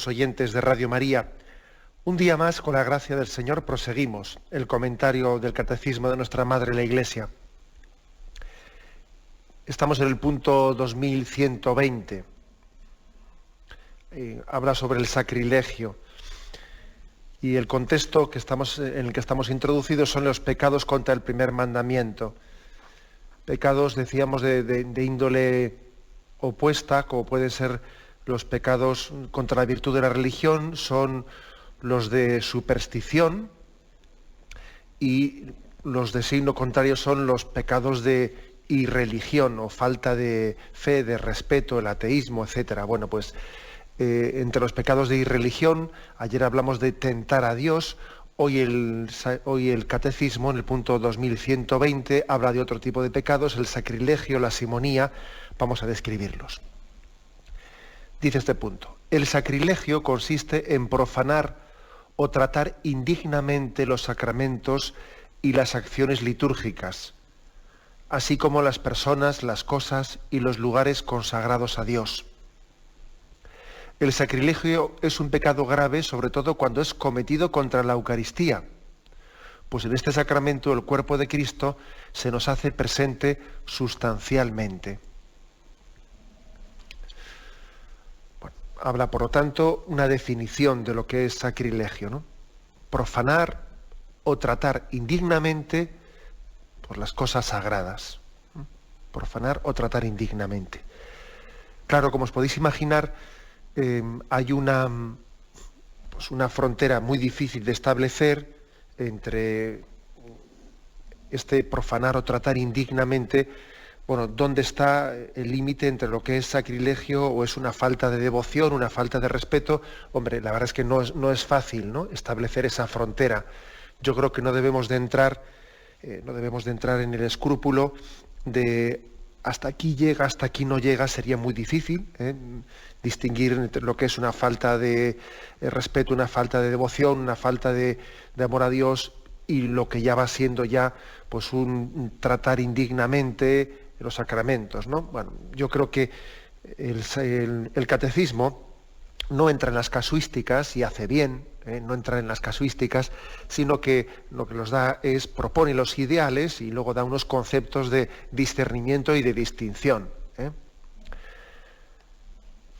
Oyentes de Radio María, un día más, con la gracia del Señor, proseguimos el comentario del Catecismo de nuestra Madre la Iglesia. Estamos en el punto 2120. Habla sobre el sacrilegio. Y el contexto en el que estamos introducidos son los pecados contra el primer mandamiento. Pecados, decíamos, de índole opuesta, como pueden ser los pecados contra la virtud de la religión, son los de superstición, y los de signo contrario son los pecados de irreligión o falta de fe, de respeto, el ateísmo, etc. Bueno, pues entre los pecados de irreligión, ayer hablamos de tentar a Dios. Hoy el Catecismo, en el punto 2120, habla de otro tipo de pecados, el sacrilegio, la simonía. Vamos a describirlos. Dice este punto: el sacrilegio consiste en profanar o tratar indignamente los sacramentos y las acciones litúrgicas, así como las personas, las cosas y los lugares consagrados a Dios. El sacrilegio es un pecado grave, sobre todo cuando es cometido contra la Eucaristía, pues en este sacramento el cuerpo de Cristo se nos hace presente sustancialmente. Habla, por lo tanto, una definición de lo que es sacrilegio, ¿no? Profanar o tratar indignamente por las cosas sagradas. Profanar o tratar indignamente. Claro, como os podéis imaginar, hay una frontera muy difícil de establecer entre este profanar o tratar indignamente. Bueno, ¿dónde está el límite entre lo que es sacrilegio o es una falta de devoción, una falta de respeto? Hombre, la verdad es que no es fácil, ¿no?, establecer esa frontera. Yo creo que no debemos de entrar en el escrúpulo de hasta aquí llega, hasta aquí no llega. Sería muy difícil distinguir entre lo que es una falta de respeto, una falta de devoción, una falta de amor a Dios, y lo que ya va siendo ya pues un tratar indignamente los sacramentos, ¿no? Bueno, yo creo que el catecismo no entra en las casuísticas, y hace bien, no entra en las casuísticas, sino que lo que nos da es, propone los ideales y luego da unos conceptos de discernimiento y de distinción.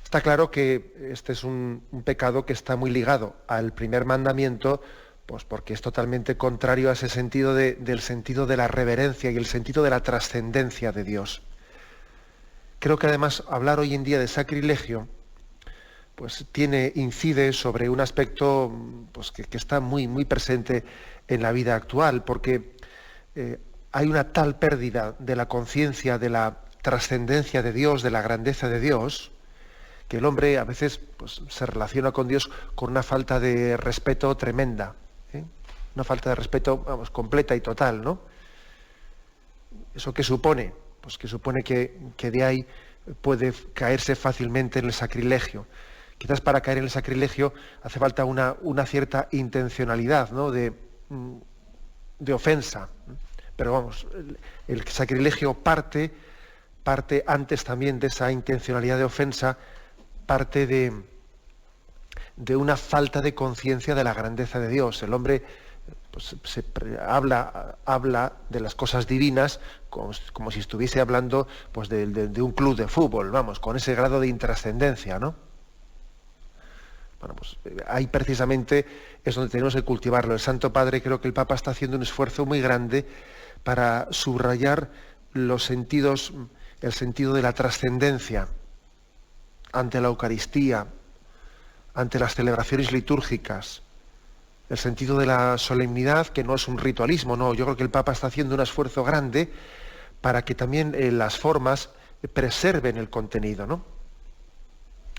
Está claro que este es un pecado que está muy ligado al primer mandamiento, pues porque es totalmente contrario a ese sentido del sentido de la reverencia y el sentido de la trascendencia de Dios. Creo que además hablar hoy en día de sacrilegio pues incide sobre un aspecto pues, que está muy, muy presente en la vida actual, porque hay una tal pérdida de la conciencia de la trascendencia de Dios, de la grandeza de Dios, que el hombre a veces pues, se relaciona con Dios con una falta de respeto tremenda. Una falta de respeto, vamos, completa y total, ¿no? ¿Eso qué supone? Pues que supone que de ahí puede caerse fácilmente en el sacrilegio. Quizás para caer en el sacrilegio hace falta una cierta intencionalidad, ¿no?, de ofensa. Pero vamos, el sacrilegio parte antes también de esa intencionalidad de ofensa, parte de una falta de conciencia de la grandeza de Dios. El hombre pues, habla de las cosas divinas como si estuviese hablando pues, de un club de fútbol, vamos, con ese grado de intrascendencia, ¿no? Bueno, pues ahí precisamente es donde tenemos que cultivarlo. El Santo Padre, creo que el Papa está haciendo un esfuerzo muy grande para subrayar el sentido de la trascendencia ante la Eucaristía, ante las celebraciones litúrgicas, el sentido de la solemnidad, que no es un ritualismo, no. Yo creo que el Papa está haciendo un esfuerzo grande para que también las formas preserven el contenido, ¿no?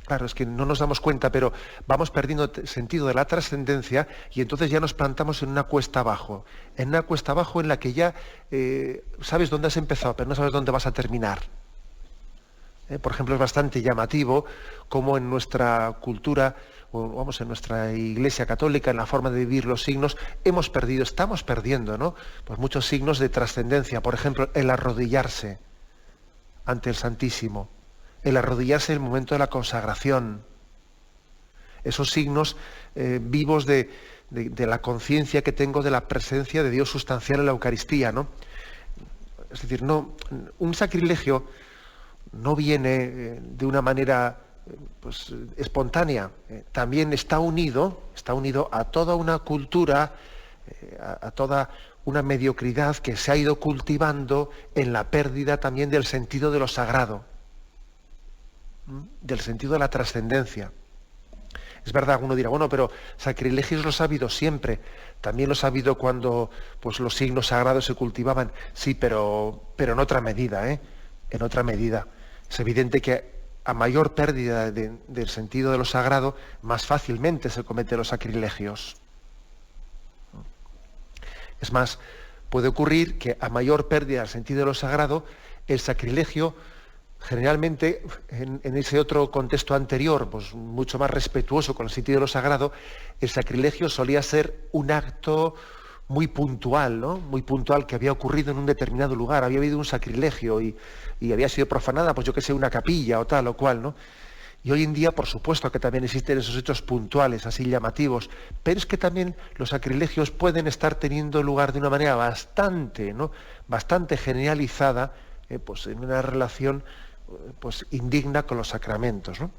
Claro, es que no nos damos cuenta, pero vamos perdiendo sentido de la trascendencia y entonces ya nos plantamos en una cuesta abajo en la que ya sabes dónde has empezado, pero no sabes dónde vas a terminar. Por ejemplo, es bastante llamativo cómo en nuestra cultura, en nuestra Iglesia católica, en la forma de vivir los signos, estamos perdiendo, ¿no?, pues muchos signos de trascendencia. Por ejemplo, el arrodillarse ante el Santísimo, el arrodillarse en el momento de la consagración, esos signos vivos de la conciencia que tengo de la presencia de Dios sustancial en la Eucaristía, ¿no? Es decir, no, un sacrilegio no viene de una manera pues, espontánea, también está unido a toda una cultura, a toda una mediocridad que se ha ido cultivando en la pérdida también del sentido de lo sagrado, del sentido de la trascendencia. Es verdad, uno dirá, bueno, pero sacrilegios los ha habido siempre, también los ha habido cuando pues, los signos sagrados se cultivaban, sí, pero en otra medida, en otra medida. Es evidente que a mayor pérdida del sentido de lo sagrado, más fácilmente se cometen los sacrilegios. Es más, puede ocurrir que a mayor pérdida del sentido de lo sagrado, el sacrilegio, generalmente, en ese otro contexto anterior, pues mucho más respetuoso con el sentido de lo sagrado, el sacrilegio solía ser un acto muy puntual, ¿no? Muy puntual, que había ocurrido en un determinado lugar, había habido un sacrilegio y había sido profanada, pues yo qué sé, una capilla o tal o cual, ¿no? Y hoy en día, por supuesto, que también existen esos hechos puntuales, así llamativos, pero es que también los sacrilegios pueden estar teniendo lugar de una manera bastante, ¿no? Bastante generalizada, pues en una relación pues indigna con los sacramentos, ¿no?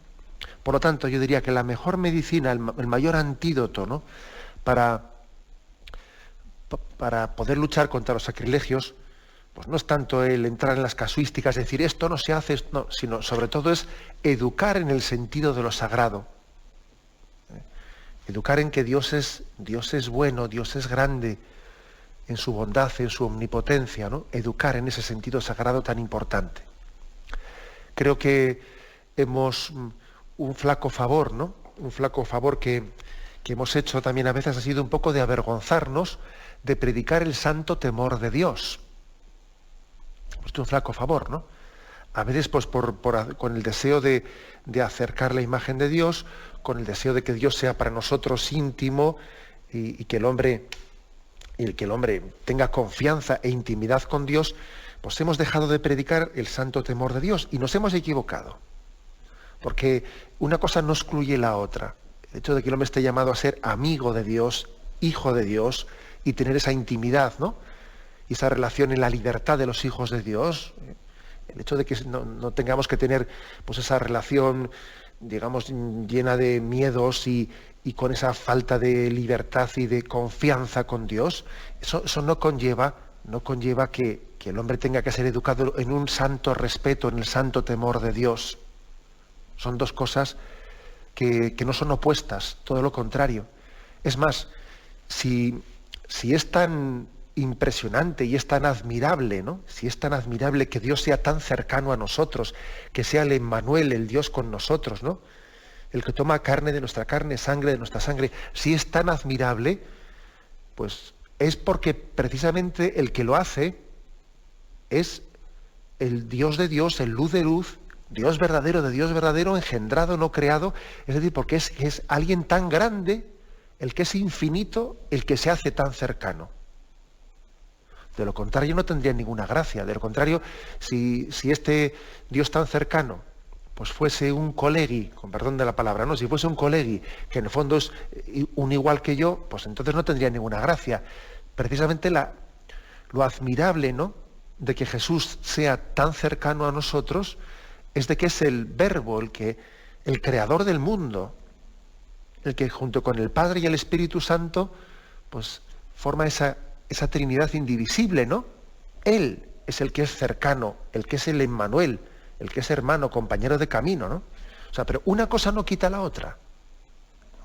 Por lo tanto, yo diría que la mejor medicina, el mayor antídoto, ¿no? para poder luchar contra los sacrilegios, pues no es tanto el entrar en las casuísticas, decir esto no se hace, no, sino sobre todo es educar en el sentido de lo sagrado. Educar en que Dios es bueno, Dios es grande, en su bondad, en su omnipotencia, ¿no? Educar en ese sentido sagrado tan importante. Creo que hemos un flaco favor, ¿no? Un flaco favor que hemos hecho también a veces ha sido un poco de avergonzarnos de predicar el santo temor de Dios. Pues un flaco favor, ¿no? A veces pues con el deseo de acercar la imagen de Dios, con el deseo de que Dios sea para nosotros íntimo y que el hombre tenga confianza e intimidad con Dios, pues hemos dejado de predicar el santo temor de Dios y nos hemos equivocado. Porque una cosa no excluye la otra. El hecho de que el hombre esté llamado a ser amigo de Dios, hijo de Dios, y tener esa intimidad, ¿no? Y esa relación en la libertad de los hijos de Dios, el hecho de que no tengamos que tener pues esa relación, digamos, llena de miedos y con esa falta de libertad y de confianza con Dios, eso no conlleva que el hombre tenga que ser educado en un santo respeto, en el santo temor de Dios. Son dos cosas que no son opuestas, todo lo contrario. Es más, si es tan impresionante y es tan admirable, ¿no? Si es tan admirable que Dios sea tan cercano a nosotros, que sea el Emmanuel, el Dios con nosotros, ¿no? El que toma carne de nuestra carne, sangre de nuestra sangre, si es tan admirable, pues es porque precisamente el que lo hace es el Dios de Dios, el luz de luz, Dios verdadero de Dios verdadero, engendrado, no creado, es decir, porque es alguien tan grande, el que es infinito, el que se hace tan cercano. De lo contrario no tendría ninguna gracia. De lo contrario, si este Dios tan cercano pues fuese un colegui, con perdón de la palabra, ¿no? Si fuese un colegui, que en el fondo es un igual que yo, pues entonces no tendría ninguna gracia. Precisamente lo admirable, ¿no?, de que Jesús sea tan cercano a nosotros es de que es el Verbo, el creador del mundo, el que junto con el Padre y el Espíritu Santo pues forma esa Trinidad indivisible, ¿no? Él es el que es cercano, el que es el Emmanuel, el que es hermano, compañero de camino, ¿no? O sea, pero una cosa no quita la otra,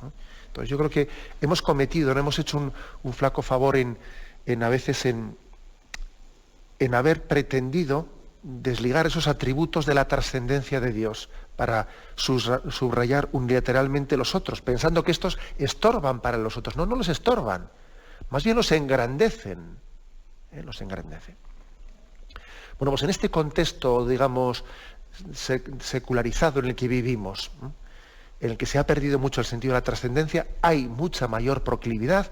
¿no? Entonces yo creo que hemos cometido, no hemos hecho un flaco favor a veces en haber pretendido desligar esos atributos de la trascendencia de Dios para subrayar unilateralmente los otros, pensando que estos estorban para los otros. No los estorban, más bien los engrandecen. Los engrandecen. Bueno, pues en este contexto, digamos, secularizado en el que vivimos, en el que se ha perdido mucho el sentido de la trascendencia, hay mucha mayor proclividad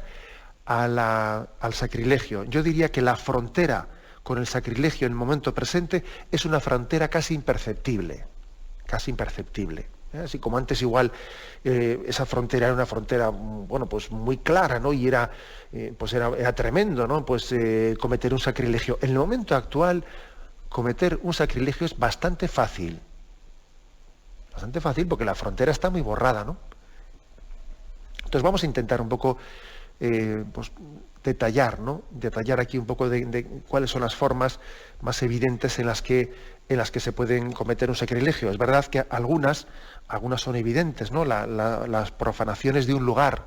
al sacrilegio. Yo diría que la frontera con el sacrilegio en el momento presente es una frontera casi imperceptible, Así como antes igual esa frontera era una frontera, bueno, pues muy clara, ¿no? Y era tremendo, ¿no? Pues cometer un sacrilegio. En el momento actual, cometer un sacrilegio es bastante fácil. Bastante fácil porque la frontera está muy borrada, ¿no? Entonces vamos a intentar un poco pues, detallar, ¿no? Detallar aquí un poco de cuáles son las formas más evidentes en las que se pueden cometer un sacrilegio. Es verdad que algunas son evidentes, ¿no? Las profanaciones de un lugar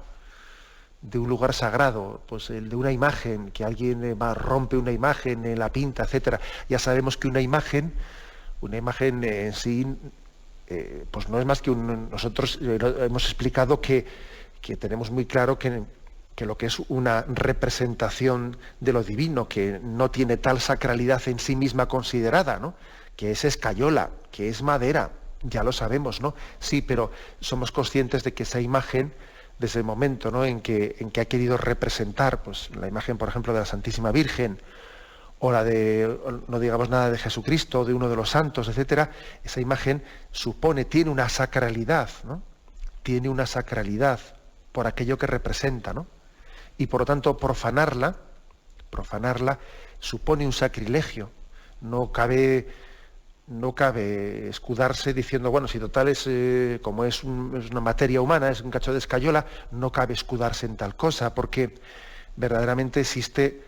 sagrado, pues el de una imagen, que alguien rompe una imagen, la pinta, etcétera. Ya sabemos que una imagen en sí, pues no es más que nosotros hemos explicado que tenemos muy claro que lo que es una representación de lo divino, que no tiene tal sacralidad en sí misma considerada, ¿no? Que es escayola, que es madera, ya lo sabemos, ¿no? Sí, pero somos conscientes de que esa imagen, desde el momento, ¿no?, en que ha querido representar, pues la imagen, por ejemplo, de la Santísima Virgen, o la de, no digamos nada de Jesucristo, de uno de los santos, etcétera, esa imagen tiene una sacralidad, ¿no? Tiene una sacralidad por aquello que representa, ¿no? Y por lo tanto, profanarla supone un sacrilegio. No cabe escudarse diciendo, bueno, si total es como es una materia humana, es un cacho de escayola, no cabe escudarse en tal cosa, porque verdaderamente existe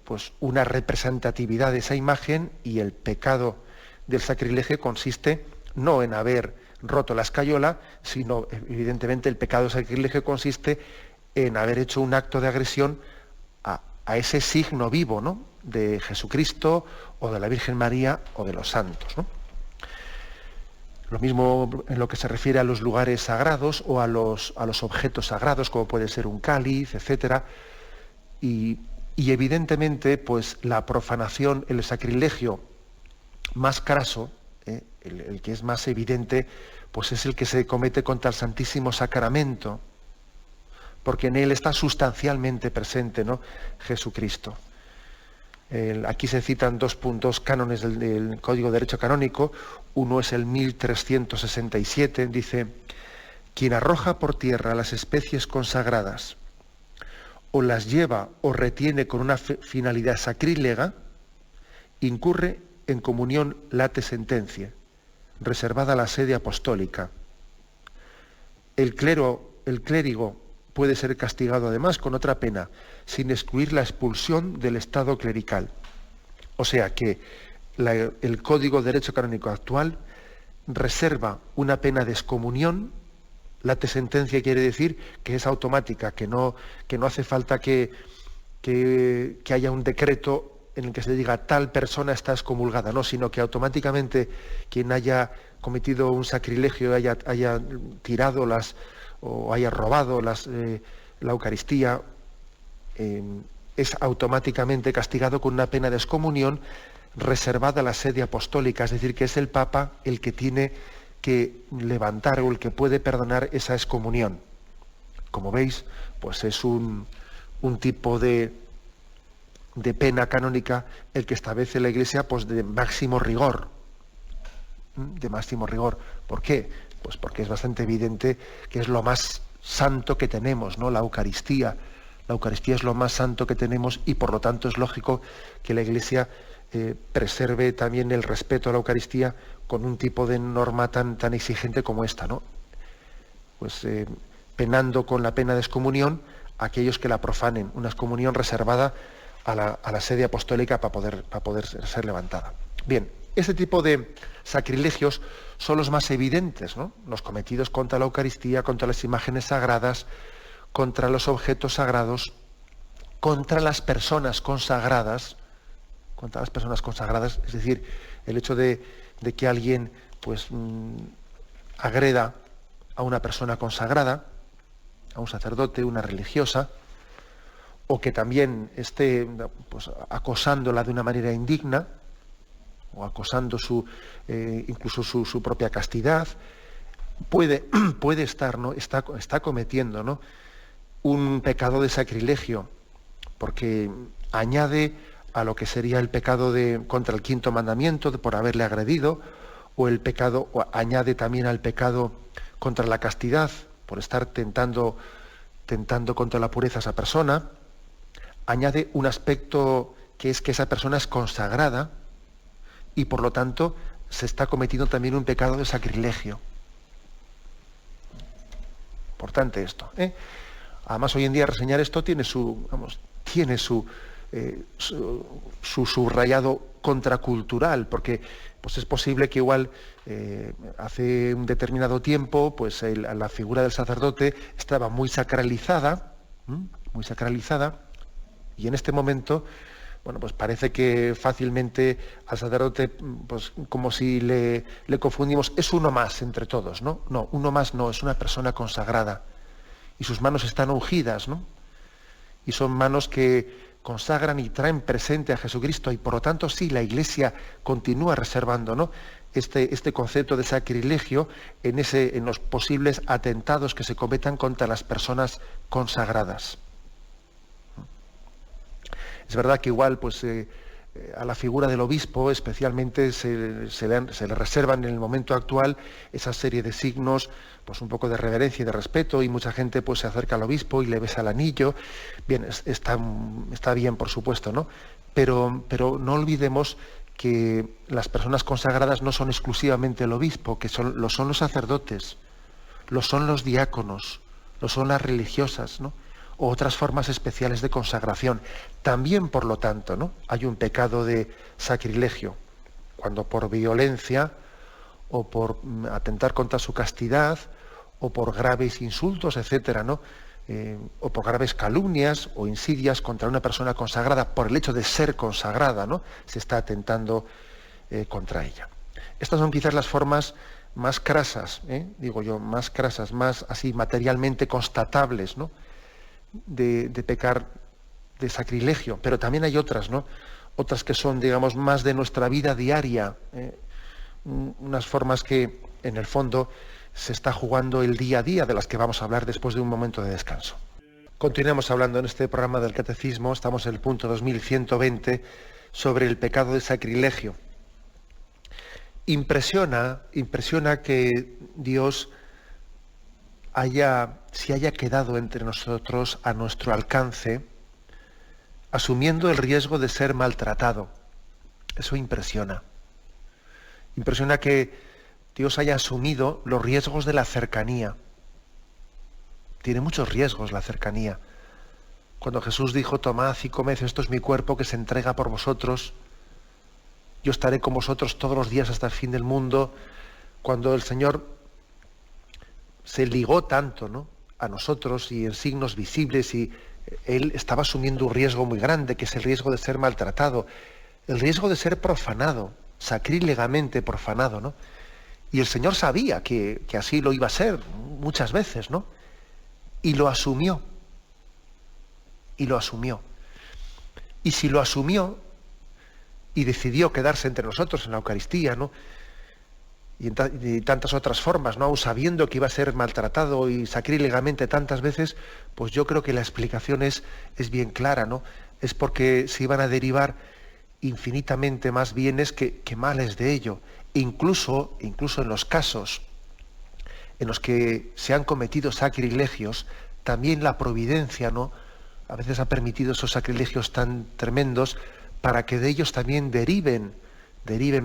pues una representatividad de esa imagen, y el pecado del sacrilegio consiste no en haber roto la escayola, sino evidentemente el pecado del sacrilegio consiste en haber hecho un acto de agresión a ese signo vivo, ¿no?, de Jesucristo o de la Virgen María o de los santos, ¿no? Lo mismo en lo que se refiere a los lugares sagrados o a los objetos sagrados, como puede ser un cáliz, etcétera. Y evidentemente, pues la profanación, el sacrilegio más craso, el que es más evidente, pues es el que se comete contra el Santísimo Sacramento, porque en él está sustancialmente presente, ¿no?, Jesucristo. Aquí se citan dos cánones del Código de Derecho Canónico. Uno es el 1367, dice: quien arroja por tierra las especies consagradas, o las lleva o retiene con una finalidad sacrílega, incurre en comunión late sentencia, reservada a la sede apostólica. El clérigo puede ser castigado además con otra pena, sin excluir la expulsión del estado clerical. O sea que el Código de Derecho Canónico actual reserva una pena de excomunión. Late sentencia quiere decir que es automática, que no hace falta que haya un decreto en el que se diga tal persona está excomulgada, no, sino que automáticamente quien haya cometido un sacrilegio, haya tirado o haya robado la Eucaristía, es automáticamente castigado con una pena de excomunión reservada a la sede apostólica, es decir, que es el Papa el que tiene que levantar o el que puede perdonar esa excomunión. Como veis, pues es un tipo de pena canónica el que establece la Iglesia, pues de máximo rigor. De máximo rigor. ¿Por qué? Pues porque es bastante evidente que es lo más santo que tenemos, ¿no?, la Eucaristía. La Eucaristía es lo más santo que tenemos, y por lo tanto es lógico que la Iglesia preserve también el respeto a la Eucaristía con un tipo de norma tan exigente como esta, ¿no? Pues penando con la pena de excomunión a aquellos que la profanen, una excomunión reservada a la sede apostólica para poder ser levantada. Bien, este tipo de sacrilegios son los más evidentes, ¿no?, los cometidos contra la Eucaristía, contra las imágenes sagradas, contra los objetos sagrados, contra las personas consagradas, es decir, el hecho de que alguien pues agreda a una persona consagrada, a un sacerdote, una religiosa, o que también esté pues acosándola de una manera indigna, o acosando incluso su propia castidad, puede estar, ¿no?, está cometiendo, ¿no?, un pecado de sacrilegio, porque añade a lo que sería el pecado contra el quinto mandamiento, por haberle agredido, o el pecado, o añade también al pecado contra la castidad, por estar tentando contra la pureza a esa persona, añade un aspecto que es que esa persona es consagrada y por lo tanto se está cometiendo también un pecado de sacrilegio. Importante esto, ¿eh? Además, hoy en día reseñar esto tiene su subrayado contracultural, porque pues es posible que igual hace un determinado tiempo pues la figura del sacerdote estaba muy sacralizada, y en este momento, bueno, pues parece que fácilmente al sacerdote, pues como si le confundimos, es uno más entre todos, ¿no? No, uno más no, es una persona consagrada. Y sus manos están ungidas, ¿no? Y son manos que consagran y traen presente a Jesucristo, y por lo tanto sí, la Iglesia continúa reservando, ¿no?, este concepto de sacrilegio en los posibles atentados que se cometan contra las personas consagradas. Es verdad que igual pues, a la figura del obispo especialmente se le reservan en el momento actual esa serie de signos, pues un poco de reverencia y de respeto, y mucha gente pues se acerca al obispo y le besa el anillo. Bien, está bien, por supuesto, ¿no? Pero no olvidemos que las personas consagradas no son exclusivamente el obispo, que lo son los sacerdotes, lo son los diáconos, lo son las religiosas, ¿no?, o otras formas especiales de consagración. También, por lo tanto, ¿no?, hay un pecado de sacrilegio, cuando por violencia o por atentar contra su castidad o por graves insultos, etcétera, ¿no?, o por graves calumnias o insidias contra una persona consagrada por el hecho de ser consagrada, ¿no?, se está atentando contra ella. Estas son quizás las formas más crasas, digo yo, más crasas, más así materialmente constatables, ¿no?, de pecar de sacrilegio, pero también hay otras, ¿no?, otras que son, digamos, más de nuestra vida diaria, unas formas que, en el fondo, se está jugando el día a día, de las que vamos a hablar después de un momento de descanso. Continuamos hablando en este programa del Catecismo, estamos en el punto 2120, sobre el pecado de sacrilegio. Impresiona que Dios se haya quedado entre nosotros a nuestro alcance, asumiendo el riesgo de ser maltratado. Eso impresiona. Impresiona que Dios haya asumido los riesgos de la cercanía. Tiene muchos riesgos la cercanía. Cuando Jesús dijo: tomad y comed, esto es mi cuerpo que se entrega por vosotros, yo estaré con vosotros todos los días hasta el fin del mundo. Cuando el Señor se ligó tanto, ¿no?, a nosotros y en signos visibles, y Él estaba asumiendo un riesgo muy grande, que es el riesgo de ser maltratado, el riesgo de ser profanado, sacrílegamente profanado, ¿no? Y el Señor sabía que así lo iba a ser muchas veces, ¿no? Y lo asumió. Y lo asumió. Y si lo asumió y decidió quedarse entre nosotros en la Eucaristía, ¿no?, y tantas otras formas, ¿no?, aun sabiendo que iba a ser maltratado y sacrílegamente tantas veces, pues yo creo que la explicación es bien clara, ¿no? Es porque se iban a derivar infinitamente más bienes que males de ello. Incluso en los casos en los que se han cometido sacrilegios, también la providencia, ¿no?, a veces ha permitido esos sacrilegios tan tremendos para que de ellos también deriven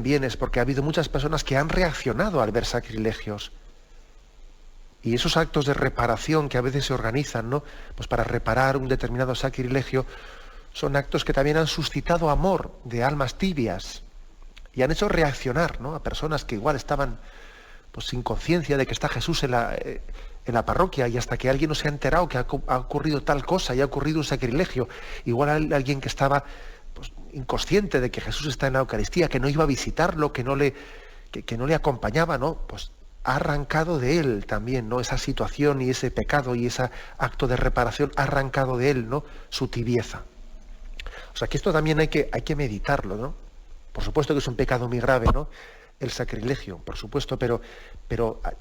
bienes, porque ha habido muchas personas que han reaccionado al ver sacrilegios. Y esos actos de reparación que a veces se organizan, ¿no?, pues para reparar un determinado sacrilegio, son actos que también han suscitado amor de almas tibias y han hecho reaccionar, ¿no?, a personas que igual estaban pues sin conciencia de que está Jesús en la parroquia, y hasta que alguien no se ha enterado que ha ocurrido tal cosa y ha ocurrido un sacrilegio. Igual alguien que estaba pues inconsciente de que Jesús está en la Eucaristía, que no iba a visitarlo, que no le acompañaba, ¿no?, pues ha arrancado de él también, ¿no?, esa situación y ese pecado y ese acto de reparación, ha arrancado de él, ¿no?, su tibieza. O sea que esto también hay que meditarlo, ¿no? Por supuesto que es un pecado muy grave, ¿no?, el sacrilegio, por supuesto, pero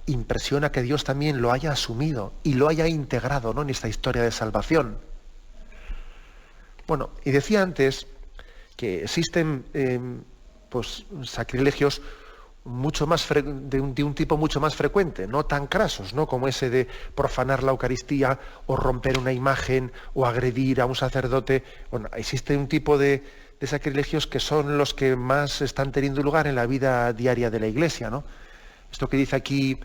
impresiona que Dios también lo haya asumido y lo haya integrado, ¿no?, en esta historia de salvación. Bueno, y decía antes que existen pues sacrilegios de un tipo mucho más frecuente, no tan crasos, ¿no? Como ese de profanar la Eucaristía o romper una imagen o agredir a un sacerdote. Bueno, existe un tipo de sacrilegios que son los que más están teniendo lugar en la vida diaria de la Iglesia, ¿no? Esto que dice aquí,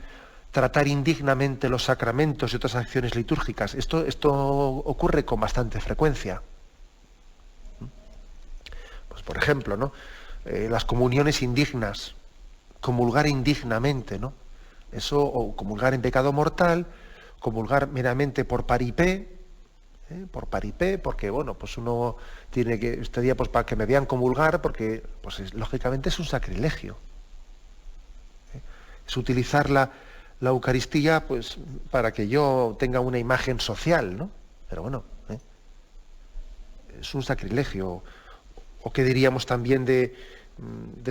tratar indignamente los sacramentos y otras acciones litúrgicas, esto ocurre con bastante frecuencia. Pues por ejemplo, ¿no? Las comuniones indignas, comulgar indignamente, ¿no? Eso, o comulgar en pecado mortal, comulgar meramente por paripé, porque bueno, pues uno tiene que, este día pues para que me vean comulgar, porque pues lógicamente es un sacrilegio. Es utilizar la Eucaristía pues para que yo tenga una imagen social, ¿no? Pero bueno, es un sacrilegio. O qué diríamos también de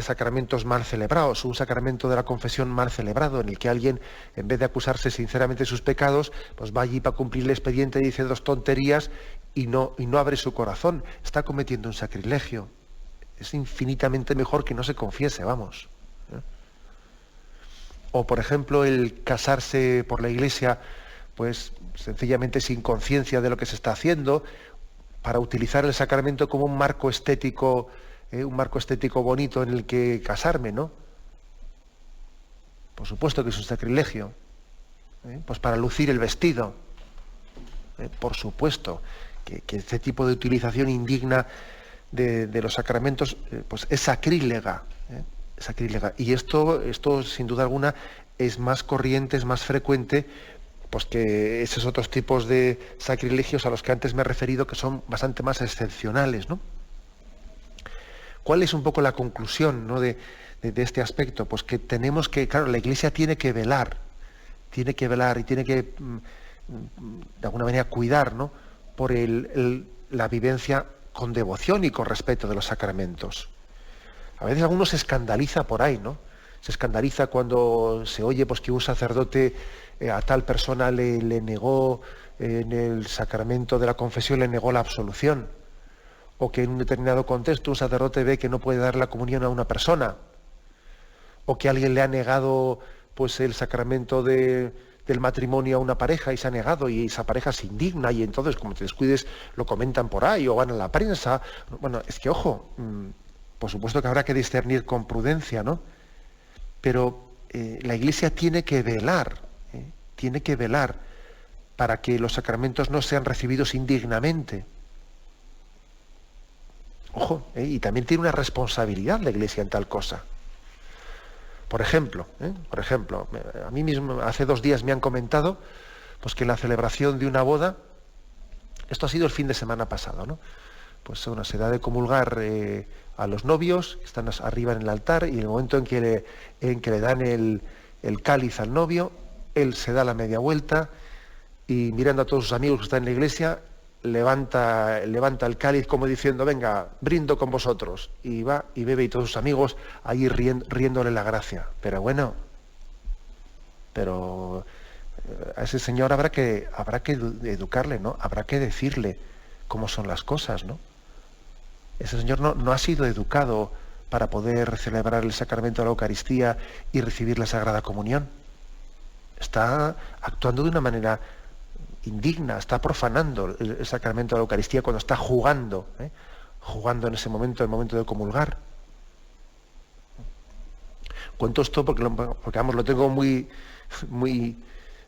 sacramentos mal celebrados, un sacramento de la confesión mal celebrado, en el que alguien, en vez de acusarse sinceramente de sus pecados, pues va allí para cumplir el expediente y dice dos tonterías y no abre su corazón. Está cometiendo un sacrilegio. Es infinitamente mejor que no se confiese, vamos. O, por ejemplo, el casarse por la Iglesia, pues sencillamente sin conciencia de lo que se está haciendo, para utilizar el sacramento como un marco estético bonito en el que casarme, ¿no? Por supuesto que es un sacrilegio. Pues para lucir el vestido. Por supuesto que este tipo de utilización indigna de los sacramentos pues es sacrílega. Sacrílega. Y esto, sin duda alguna, es más corriente, es más frecuente, pues que esos otros tipos de sacrilegios a los que antes me he referido, que son bastante más excepcionales, ¿no? ¿Cuál es un poco la conclusión, ¿no? de este aspecto? Pues que tenemos que, claro, la Iglesia tiene que velar y tiene que, de alguna manera, cuidar, ¿no? Por la vivencia con devoción y con respeto de los sacramentos. A veces alguno se escandaliza por ahí, ¿no? Se escandaliza cuando se oye pues, que un sacerdote a tal persona le negó en el sacramento de la confesión, le negó la absolución. O que en un determinado contexto un sacerdote ve que no puede dar la comunión a una persona. O que alguien le ha negado pues, el sacramento del matrimonio a una pareja y se ha negado y esa pareja se indigna y entonces, como te descuides, lo comentan por ahí o van a la prensa. Bueno, es que, ojo, por supuesto que habrá que discernir con prudencia, ¿no? Pero la Iglesia tiene que velar para que los sacramentos no sean recibidos indignamente. Ojo, y también tiene una responsabilidad la Iglesia en tal cosa. Por ejemplo, a mí mismo hace 2 días me han comentado pues, que la celebración de una boda, esto ha sido el fin de semana pasado, ¿no? Pues bueno, se da de comulgar a los novios, que están arriba en el altar, y en el momento en que le dan el cáliz al novio, él se da la media vuelta y mirando a todos sus amigos que están en la iglesia, levanta el cáliz como diciendo, venga, brindo con vosotros. Y va y bebe y todos sus amigos ahí riéndole la gracia. Pero bueno, a ese señor habrá que educarle, ¿no? Habrá que decirle cómo son las cosas, ¿no? Ese señor no ha sido educado para poder celebrar el sacramento de la Eucaristía y recibir la Sagrada Comunión. Está actuando de una manera indigna, está profanando el sacramento de la Eucaristía cuando está jugando en ese momento, el momento de comulgar. Cuento esto porque vamos, lo tengo muy, muy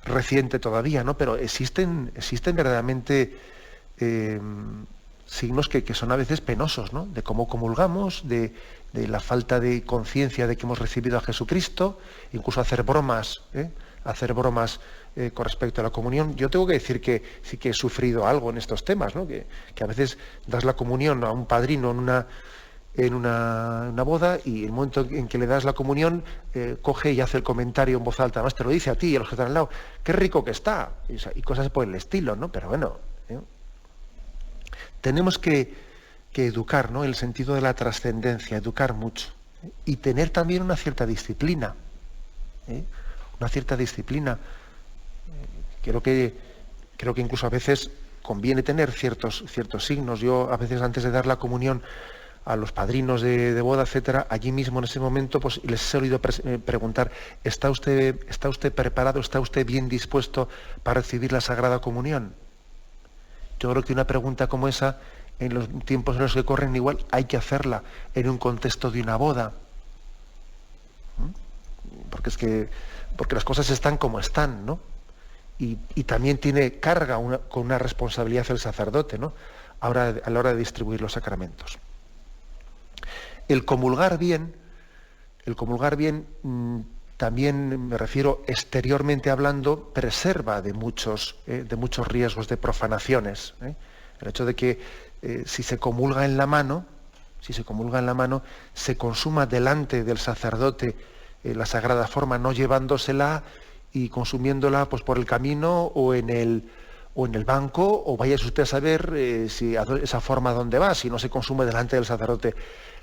reciente todavía, ¿no? Pero existen verdaderamente signos que son a veces penosos, ¿no? De cómo comulgamos, de la falta de conciencia de que hemos recibido a Jesucristo, incluso hacer bromas con respecto a la comunión. Yo tengo que decir que sí que he sufrido algo en estos temas, ¿no? Que a veces das la comunión a un padrino en una boda y el momento en que le das la comunión coge y hace el comentario en voz alta, además te lo dice a ti y a los que están al lado, qué rico que está, y cosas por el estilo, ¿no? Pero bueno, tenemos que educar, ¿no? El sentido de la trascendencia, educar mucho y tener también una cierta disciplina, una cierta disciplina. Creo que incluso a veces conviene tener ciertos signos. Yo a veces antes de dar la comunión a los padrinos de boda, etcétera, allí mismo en ese momento, pues les he oído preguntar: ¿está usted preparado, está usted bien dispuesto para recibir la Sagrada Comunión? Yo creo que una pregunta como esa, en los tiempos en los que corren, igual hay que hacerla en un contexto de una boda. Porque las cosas están como están, ¿no? Y también tiene carga con una responsabilidad el sacerdote, ¿no? Ahora, a la hora de distribuir los sacramentos. El comulgar bien, también me refiero exteriormente hablando, preserva de muchos riesgos de profanaciones. El hecho de que si se comulga en la mano, se consuma delante del sacerdote la sagrada forma, no llevándosela y consumiéndola pues por el camino o en el banco, o vaya usted a saber si esa forma dónde va, si no se consume delante del sacerdote.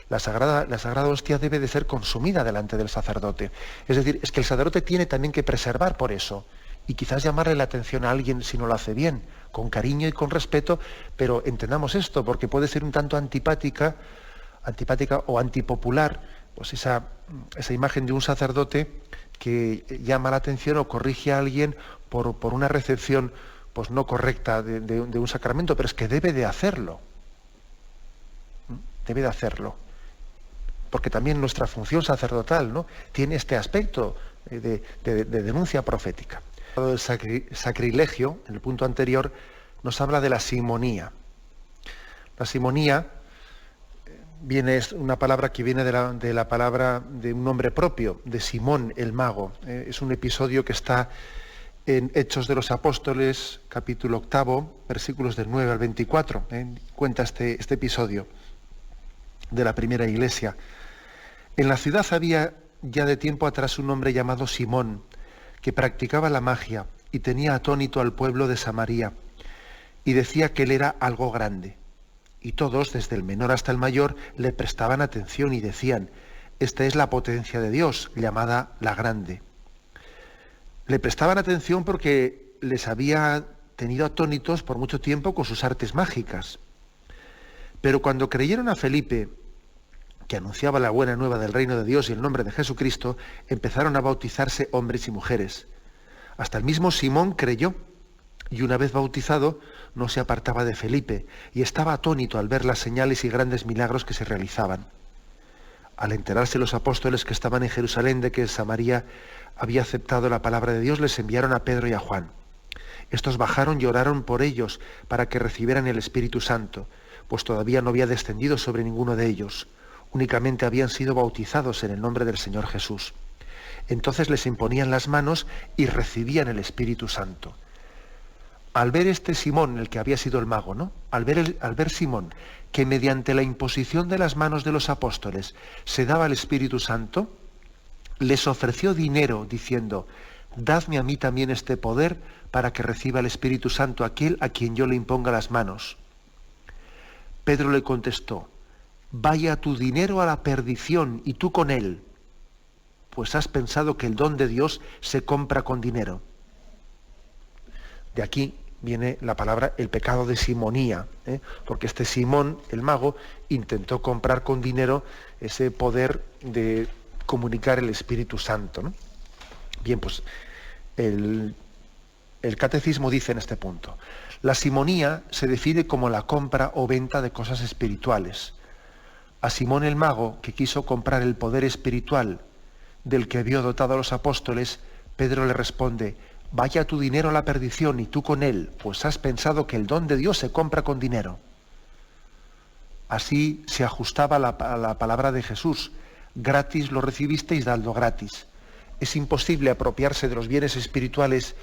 La sagrada hostia debe de ser consumida delante del sacerdote. Es decir, es que el sacerdote tiene también que preservar por eso, y quizás llamarle la atención a alguien si no lo hace bien, con cariño y con respeto, pero entendamos esto, porque puede ser un tanto antipática o antipopular, pues esa imagen de un sacerdote que llama la atención o corrige a alguien por una recepción pues no correcta de un sacramento, pero es que debe de hacerlo. Debe de hacerlo. Porque también nuestra función sacerdotal, ¿no?, tiene este aspecto de denuncia profética. El sacrilegio, en el punto anterior, nos habla de la simonía. La simonía es una palabra que viene de la palabra de un nombre propio, de Simón el mago. Es un episodio que está en Hechos de los Apóstoles, capítulo 8, versículos del 9 al 24. Cuenta este episodio de la primera iglesia. En la ciudad había ya de tiempo atrás un hombre llamado Simón, que practicaba la magia y tenía atónito al pueblo de Samaria, y decía que él era algo grande. Y todos, desde el menor hasta el mayor, le prestaban atención y decían: esta es la potencia de Dios, llamada la grande. Le prestaban atención porque les había tenido atónitos por mucho tiempo con sus artes mágicas. Pero cuando creyeron a Felipe, que anunciaba la buena nueva del reino de Dios y el nombre de Jesucristo, empezaron a bautizarse hombres y mujeres. Hasta el mismo Simón creyó, y una vez bautizado, no se apartaba de Felipe, y estaba atónito al ver las señales y grandes milagros que se realizaban. Al enterarse los apóstoles que estaban en Jerusalén de que Samaria había aceptado la palabra de Dios, les enviaron a Pedro y a Juan. Estos bajaron y oraron por ellos para que recibieran el Espíritu Santo, pues todavía no había descendido sobre ninguno de ellos. Únicamente habían sido bautizados en el nombre del Señor Jesús. Entonces les imponían las manos y recibían el Espíritu Santo. Al ver este Simón, el que había sido el mago, ¿no? Al ver Simón, que mediante la imposición de las manos de los apóstoles se daba el Espíritu Santo, les ofreció dinero diciendo: dadme a mí también este poder para que reciba el Espíritu Santo aquel a quien yo le imponga las manos. Pedro le contestó: vaya tu dinero a la perdición y tú con él, pues has pensado que el don de Dios se compra con dinero. De aquí viene la palabra el pecado de simonía, porque este Simón, el mago, intentó comprar con dinero ese poder de comunicar el Espíritu Santo, ¿no? Bien, pues el catecismo dice en este punto: la simonía se define como la compra o venta de cosas espirituales. A Simón el mago, que quiso comprar el poder espiritual del que vio dotado a los apóstoles, Pedro le responde: vaya tu dinero a la perdición y tú con él, pues has pensado que el don de Dios se compra con dinero. Así se ajustaba a la palabra de Jesús: gratis lo recibisteis, dadlo gratis. Es imposible apropiarse de los bienes espirituales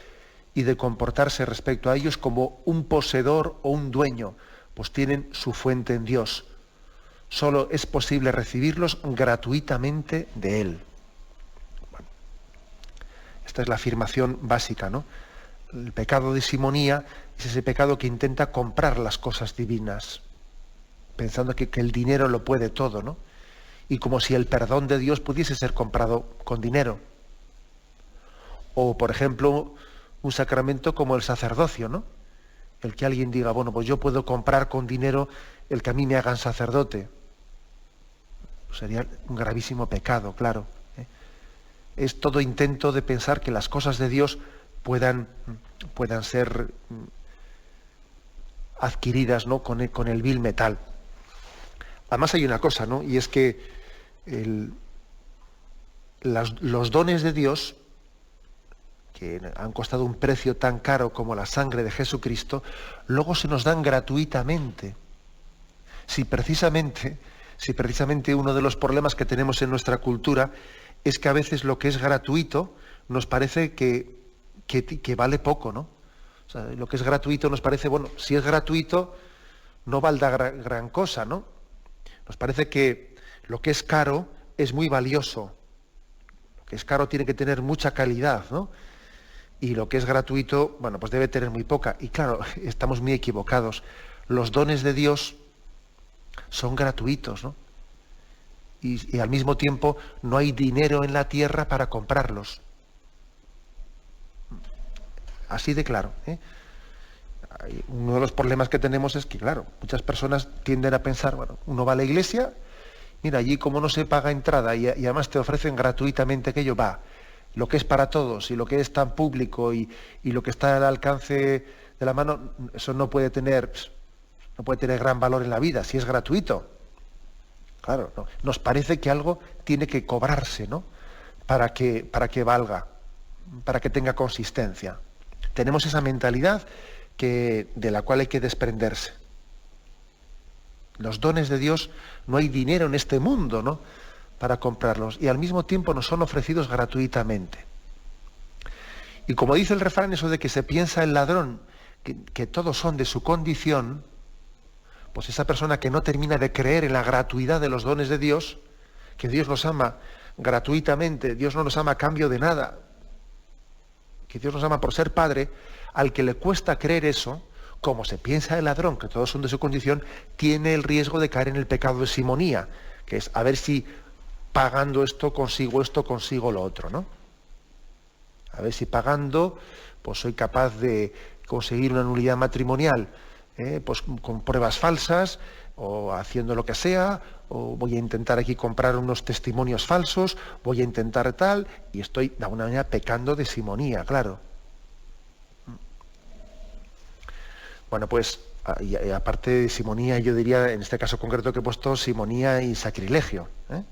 y de comportarse respecto a ellos como un poseedor o un dueño, pues tienen su fuente en Dios. Solo es posible recibirlos gratuitamente de Él. Bueno, esta es la afirmación básica, ¿no? El pecado de simonía es ese pecado que intenta comprar las cosas divinas, pensando que el dinero lo puede todo, ¿no? Y como si el perdón de Dios pudiese ser comprado con dinero. O, por ejemplo, un sacramento como el sacerdocio, ¿no? El que alguien diga: bueno, pues yo puedo comprar con dinero el que a mí me hagan sacerdote. Sería un gravísimo pecado, claro. Es todo intento de pensar que las cosas de Dios puedan ser adquiridas, ¿no?, con el vil metal. Además hay una cosa, ¿no?, y es que los dones de Dios, que han costado un precio tan caro como la sangre de Jesucristo, luego se nos dan gratuitamente. Si precisamente uno de los problemas que tenemos en nuestra cultura es que a veces lo que es gratuito nos parece que vale poco, ¿no? O sea, lo que es gratuito nos parece, bueno, si es gratuito no valdrá gran cosa, ¿no? Nos parece que lo que es caro es muy valioso. Lo que es caro tiene que tener mucha calidad, ¿no? Y lo que es gratuito, bueno, pues debe tener muy poca. Y claro, estamos muy equivocados. Los dones de Dios son gratuitos, ¿no? Y al mismo tiempo no hay dinero en la tierra para comprarlos. Así de claro, ¿eh? Uno de los problemas que tenemos es que, claro, muchas personas tienden a pensar, bueno, uno va a la iglesia, mira, allí como no se paga entrada y además te ofrecen gratuitamente aquello, va, lo que es para todos y lo que es tan público y lo que está al alcance de la mano, eso no puede tener gran valor en la vida, si es gratuito. Claro, ¿no? Nos parece que algo tiene que cobrarse, ¿no?, para que valga, para que tenga consistencia. Tenemos esa mentalidad de la cual hay que desprenderse. Los dones de Dios, no hay dinero en este mundo, ¿no?, para comprarlos, y al mismo tiempo nos son ofrecidos gratuitamente. Y como dice el refrán, eso de que se piensa el ladrón, que todos son de su condición, pues esa persona que no termina de creer en la gratuidad de los dones de Dios, que Dios nos ama gratuitamente, Dios no nos ama a cambio de nada, que Dios nos ama por ser Padre, al que le cuesta creer eso, como se piensa el ladrón, que todos son de su condición, tiene el riesgo de caer en el pecado de simonía, que es a ver si pagando esto consigo lo otro, ¿no? A ver si pagando, pues soy capaz de conseguir una nulidad matrimonial, pues con pruebas falsas, o haciendo lo que sea, o voy a intentar aquí comprar unos testimonios falsos, voy a intentar tal, y estoy de alguna manera pecando de simonía, claro. Bueno, pues, y aparte de simonía, yo diría, en este caso concreto que he puesto, simonía y sacrilegio, ¿eh?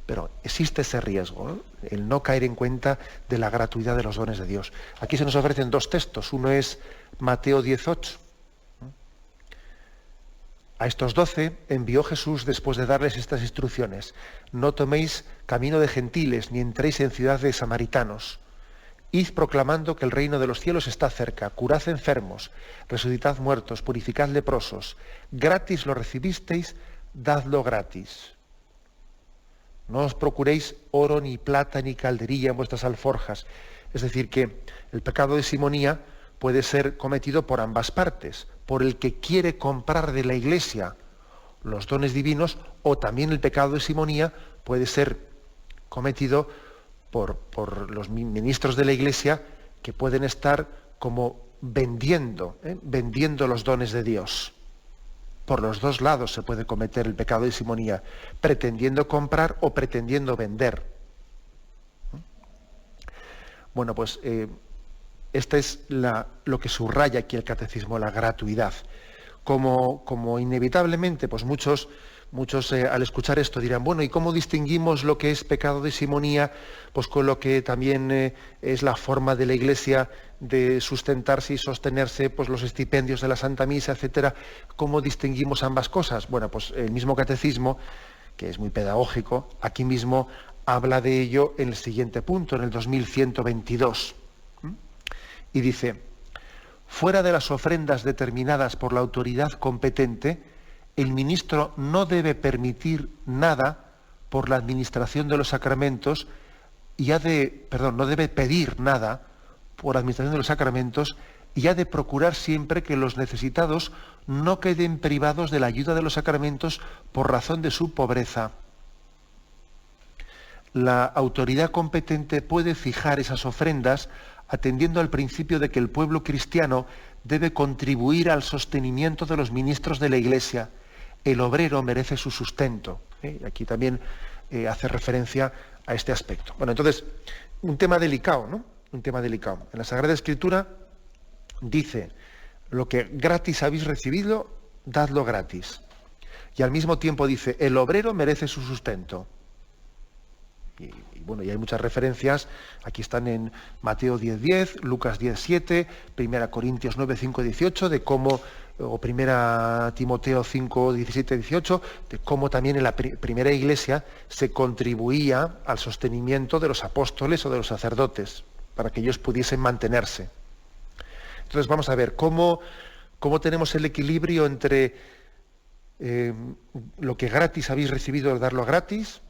Pero existe ese riesgo, ¿no?, el no caer en cuenta de la gratuidad de los dones de Dios. Aquí se nos ofrecen dos textos, uno es Mateo 18. A estos 12 envió Jesús después de darles estas instrucciones: no toméis camino de gentiles, ni entréis en ciudad de samaritanos. Id proclamando que el reino de los cielos está cerca, curad enfermos, resucitad muertos, purificad leprosos. Gratis lo recibisteis, dadlo gratis. No os procuréis oro, ni plata, ni calderilla en vuestras alforjas. Es decir, que el pecado de simonía puede ser cometido por ambas partes, por el que quiere comprar de la Iglesia los dones divinos, o también el pecado de simonía puede ser cometido por los ministros de la Iglesia, que pueden estar como vendiendo los dones de Dios. Por los dos lados se puede cometer el pecado de simonía, pretendiendo comprar o pretendiendo vender. Bueno, pues esta es lo que subraya aquí el catecismo, la gratuidad. Como inevitablemente, pues muchos al escuchar esto dirán, bueno, ¿y cómo distinguimos lo que es pecado de simonía pues con lo que también es la forma de la Iglesia de sustentarse y sostenerse, pues los estipendios de la Santa Misa, etcétera? ¿Cómo distinguimos ambas cosas? Bueno, pues el mismo catecismo, que es muy pedagógico, aquí mismo habla de ello en el siguiente punto, en el 2122. Y dice: fuera de las ofrendas determinadas por la autoridad competente, el ministro no debe permitir nada por la administración de los sacramentos no debe pedir nada por la administración de los sacramentos, y ha de procurar siempre que los necesitados no queden privados de la ayuda de los sacramentos por razón de su pobreza. La autoridad competente puede fijar esas ofrendas atendiendo al principio de que el pueblo cristiano debe contribuir al sostenimiento de los ministros de la Iglesia, el obrero merece su sustento. Y aquí también hace referencia a este aspecto. Bueno, entonces, un tema delicado, ¿no? Un tema delicado. En la Sagrada Escritura dice: lo que gratis habéis recibido, dadlo gratis. Y al mismo tiempo dice: el obrero merece su sustento. Y bueno, y hay muchas referencias, aquí están en Mateo 10:10, Lucas 10:7, 1 Corintios 9:5-18, de cómo, o 1 Timoteo 5:17-18, de cómo también en la primera iglesia se contribuía al sostenimiento de los apóstoles o de los sacerdotes, para que ellos pudiesen mantenerse. Entonces vamos a ver cómo tenemos el equilibrio entre lo que gratis habéis recibido, darlo gratis,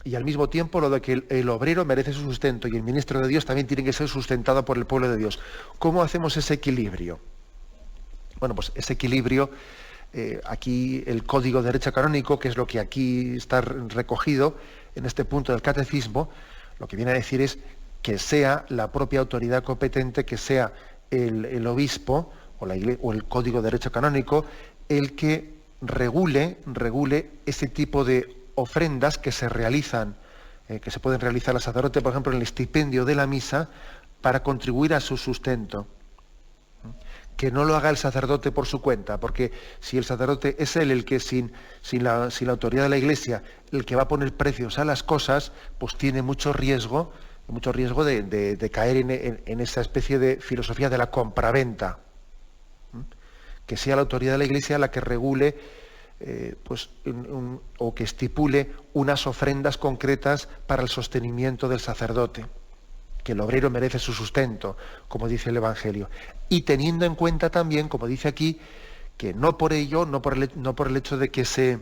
y al mismo tiempo lo de que el obrero merece su sustento y el ministro de Dios también tiene que ser sustentado por el pueblo de Dios. ¿Cómo hacemos ese equilibrio? Bueno, pues ese equilibrio, aquí el Código de Derecho Canónico, que es lo que aquí está recogido en este punto del Catecismo, lo que viene a decir es que sea la propia autoridad competente, que sea el obispo o el Código de Derecho Canónico el que regule ese tipo de ofrendas que se realizan, que se pueden realizar al sacerdote, por ejemplo, en el estipendio de la misa, para contribuir a su sustento. Que no lo haga el sacerdote por su cuenta, porque si el sacerdote es él el que sin la autoridad de la Iglesia, el que va a poner precios a las cosas, pues tiene mucho riesgo de caer en esa especie de filosofía de la compraventa. Que sea la autoridad de la Iglesia la que regule o que estipule unas ofrendas concretas para el sostenimiento del sacerdote, que el obrero merece su sustento, como dice el Evangelio, y teniendo en cuenta también, como dice aquí, que no por ello, no por el hecho de que se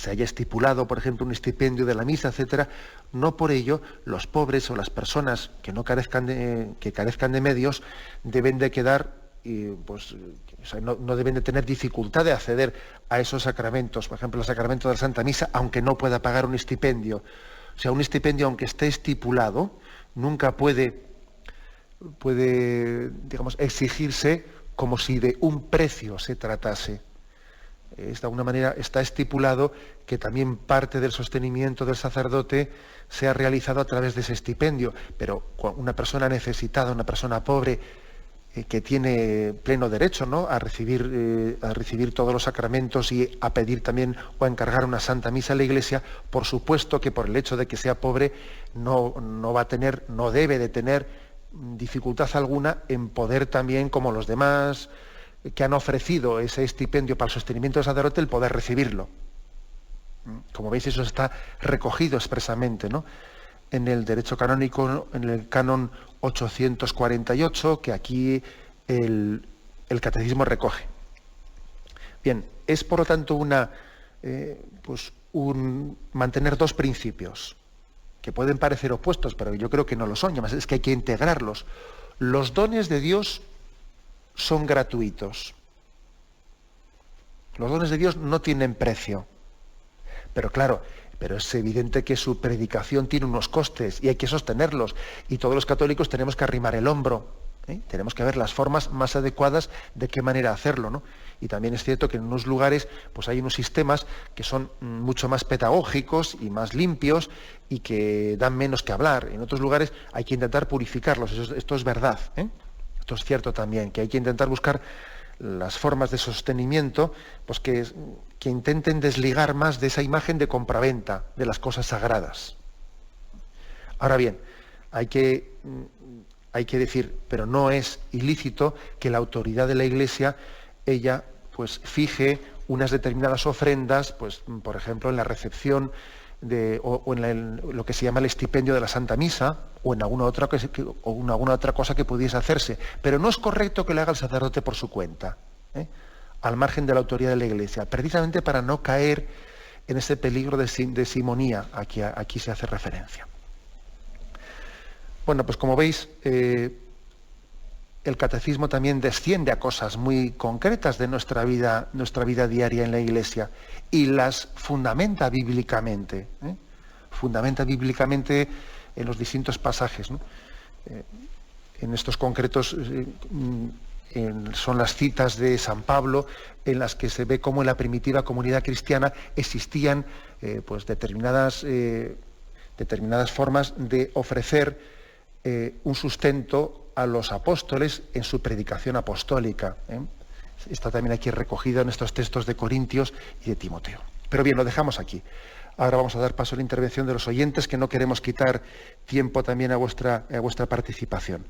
haya estipulado, por ejemplo, un estipendio de la misa, etcétera, no por ello los pobres o las personas que carezcan de medios deben de quedar no deben de tener dificultad de acceder a esos sacramentos, por ejemplo, el sacramento de la Santa Misa, aunque no pueda pagar un estipendio. O sea, un estipendio, aunque esté estipulado, nunca puede, digamos, exigirse como si de un precio se tratase. De alguna manera está estipulado que también parte del sostenimiento del sacerdote sea realizado a través de ese estipendio, pero una persona necesitada, una persona pobre, que tiene pleno derecho, ¿no?, a recibir todos los sacramentos y a pedir también o a encargar una Santa Misa a la Iglesia, por supuesto que por el hecho de que sea pobre no debe de tener dificultad alguna en poder también, como los demás que han ofrecido ese estipendio para el sostenimiento del sacerdote, el poder recibirlo. Como veis, eso está recogido expresamente, ¿no?, en el derecho canónico, en el canon 848, que aquí el Catecismo recoge. Bien, es por lo tanto mantener dos principios que pueden parecer opuestos, pero yo creo que no lo son, además es que hay que integrarlos. Los dones de Dios son gratuitos. Los dones de Dios no tienen precio. Pero claro, es evidente que su predicación tiene unos costes y hay que sostenerlos. Y todos los católicos tenemos que arrimar el hombro. Tenemos que ver las formas más adecuadas de qué manera hacerlo, ¿no? Y también es cierto que en unos lugares pues hay unos sistemas que son mucho más pedagógicos y más limpios y que dan menos que hablar. En otros lugares hay que intentar purificarlos. Esto es verdad. Esto es cierto también, que hay que intentar buscar las formas de sostenimiento pues que intenten desligar más de esa imagen de compraventa de las cosas sagradas. Ahora bien, hay que decir, pero no es ilícito que la autoridad de la Iglesia, ella, pues fije unas determinadas ofrendas, pues por ejemplo en la recepción o en lo que se llama el estipendio de la Santa Misa, o en alguna otra cosa que pudiese hacerse. Pero no es correcto que lo haga el sacerdote por su cuenta, al margen de la autoridad de la Iglesia, precisamente para no caer en ese peligro de simonía aquí se hace referencia. Bueno, pues como veis, el Catecismo también desciende a cosas muy concretas de nuestra vida diaria en la Iglesia y las fundamenta bíblicamente. Fundamenta bíblicamente en los distintos pasajes, ¿no? En estos concretos son las citas de San Pablo, en las que se ve cómo en la primitiva comunidad cristiana existían pues determinadas formas de ofrecer un sustento a los apóstoles en su predicación apostólica. Está también aquí recogido en estos textos de Corintios y de Timoteo. Pero bien, lo dejamos aquí. Ahora vamos a dar paso a la intervención de los oyentes, que no queremos quitar tiempo también a vuestra participación.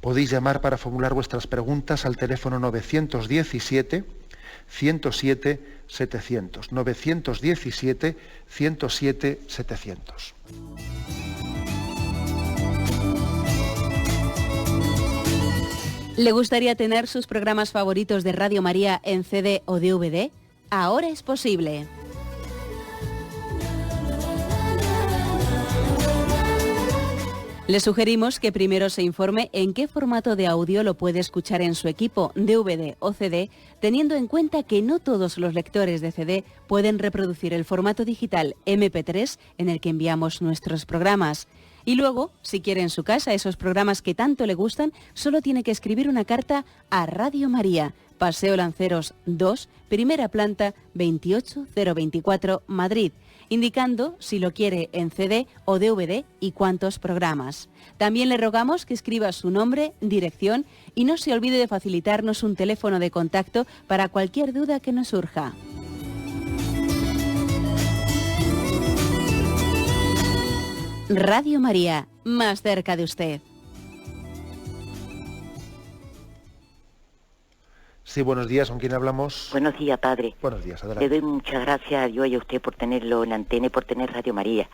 Podéis llamar para formular vuestras preguntas al teléfono 917 107 700. 917 107 700. ¿Le gustaría tener sus programas favoritos de Radio María en CD o DVD? Ahora es posible. Le sugerimos que primero se informe en qué formato de audio lo puede escuchar en su equipo, DVD o CD, teniendo en cuenta que no todos los lectores de CD pueden reproducir el formato digital MP3 en el que enviamos nuestros programas. Y luego, si quiere en su casa esos programas que tanto le gustan, solo tiene que escribir una carta a Radio María, Paseo Lanceros 2, primera planta, 28024, Madrid, indicando si lo quiere en CD o DVD y cuántos programas. También le rogamos que escriba su nombre, dirección y no se olvide de facilitarnos un teléfono de contacto para cualquier duda que nos surja. Radio María, más cerca de usted. Sí, buenos días, ¿con quién hablamos? Buenos días, padre. Buenos días, adelante. Le doy muchas gracias a Dios y a usted por tenerlo en la antena y por tener Radio María.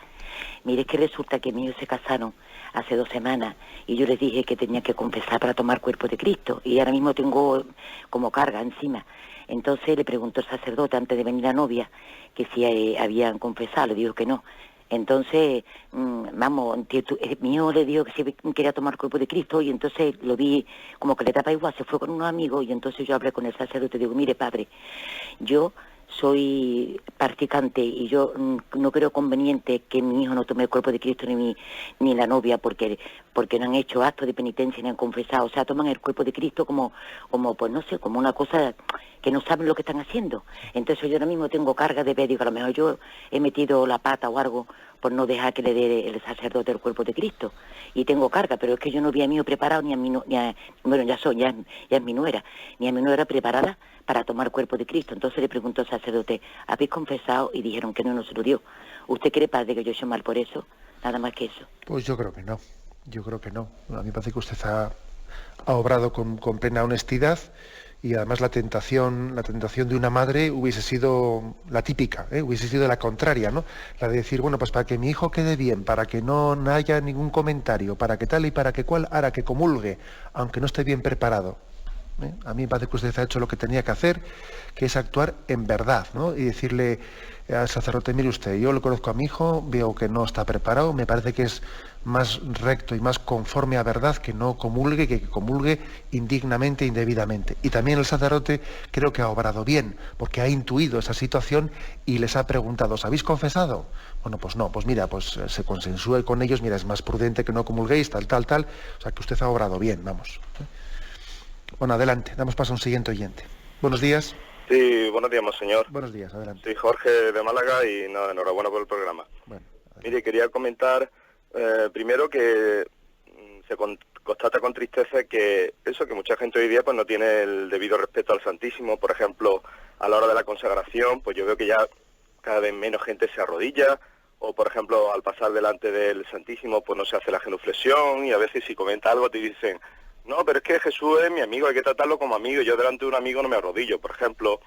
Mire, es que resulta que mis hijos se casaron hace 2 semanas y yo les dije que tenía que confesar para tomar cuerpo de Cristo y ahora mismo tengo como carga encima. Entonces le preguntó el sacerdote antes de venir la novia que si habían confesado, le dijo que no. Entonces, mi hijo le dijo que se quería tomar cuerpo de Cristo y entonces lo vi como que le daba igual, se fue con unos amigos y entonces yo hablé con el sacerdote y digo, mire padre, yo soy practicante y yo no creo conveniente que mi hijo no tome el cuerpo de Cristo ni la novia porque no han hecho actos de penitencia ni han confesado, o sea, toman el cuerpo de Cristo como pues no sé, como una cosa que no saben lo que están haciendo. Entonces yo ahora mismo tengo carga de ver, digo, a lo mejor yo he metido la pata o algo por no dejar que le dé el sacerdote el cuerpo de Cristo. Y tengo carga, pero es que yo no vi a mí preparado, bueno, ya es mi nuera, ni a mi nuera preparada para tomar cuerpo de Cristo. Entonces le preguntó al sacerdote, ¿habéis confesado? Y dijeron que no se lo dio. ¿Usted cree, padre, que yo he hecho mal por eso? Nada más que eso. Pues yo creo que no. A mí me parece que usted ha obrado con plena honestidad. Y además la tentación de una madre hubiese sido la típica, hubiese sido la contraria, ¿no? La de decir, bueno, pues para que mi hijo quede bien, para que no haya ningún comentario, para que tal y para que cual, hará que comulgue, aunque no esté bien preparado. A mí me parece que usted ha hecho lo que tenía que hacer, que es actuar en verdad, ¿no? Y decirle al sacerdote, mire usted, yo lo conozco a mi hijo, veo que no está preparado, me parece que es más recto y más conforme a verdad que no comulgue, que comulgue indignamente, indebidamente. Y también el sacerdote creo que ha obrado bien, porque ha intuido esa situación y les ha preguntado, ¿os habéis confesado? Bueno, pues no, pues mira, pues se consensúe con ellos, mira, es más prudente que no comulguéis, tal. O sea, que usted ha obrado bien, vamos. Bueno, adelante, damos paso a un siguiente oyente. Buenos días. Sí, buenos días, monseñor. Buenos días, adelante. Soy Jorge de Málaga y nada, enhorabuena por el programa. Bueno, mire, quería comentar primero que se constata con tristeza que mucha gente hoy día pues no tiene el debido respeto al Santísimo. Por ejemplo, a la hora de la consagración, pues yo veo que ya cada vez menos gente se arrodilla, o por ejemplo, al pasar delante del Santísimo, pues no se hace la genuflexión, y a veces si comenta algo te dicen, no, pero es que Jesús es mi amigo, hay que tratarlo como amigo, yo delante de un amigo no me arrodillo, por ejemplo.